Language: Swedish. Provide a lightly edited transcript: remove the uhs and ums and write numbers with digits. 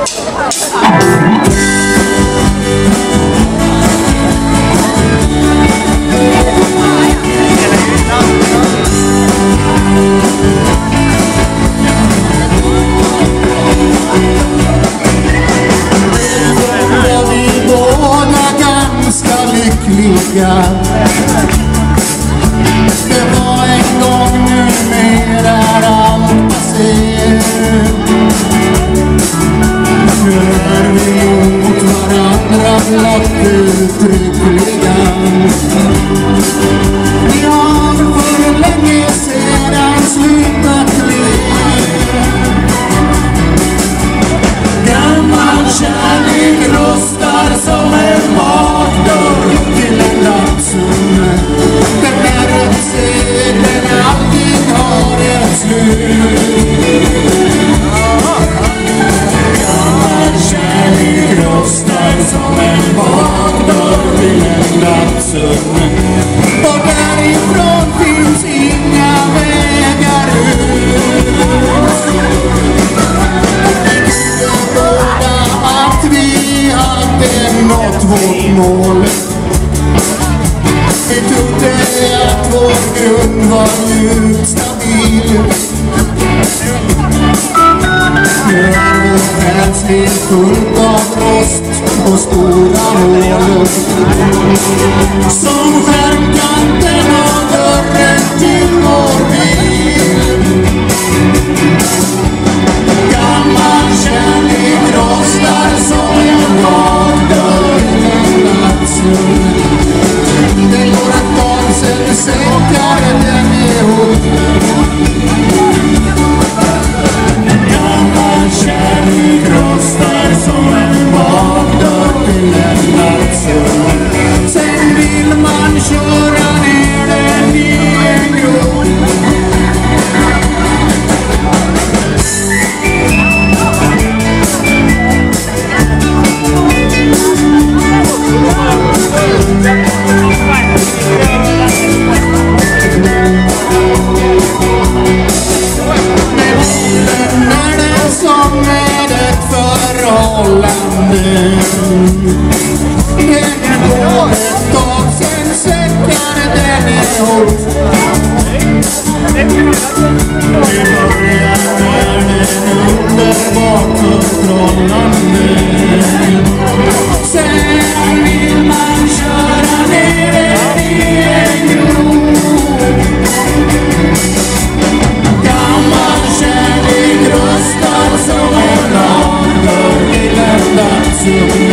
Det var en gång, numera allt passerat. Nu är vi mot varandra blott uttryckliga. Vi har för länge sedan slutat leva. Gammal kärlek rostar som en magdörr till en dammsugare. Den är den alltid har ett slut. Gammal kärlek rostar som en magdörr till en dammsugare. Och därifrån finns inga vägar ut. Att vi hade nått vårt mål. Vi trodde att vår grund var djupt stabil. Nu är vår själsliv fullt av rost och stora hål. Som skärmkanten och dörren till vår bil. Gammal kärlek rostar som en magdörr i en nattsull. Det går att dansen säkrar den ihop. Gammal kärlek rostar som en magdörr till en nattsull. Sen vill man köra ner den i en grop. Den går ett tag, sen säckar den ihop. Vi börjar med en underbart förtrollande. Sen vill man köra ner den i en grop. Gammal kärlek röstar som en magdörr till en dammsugare.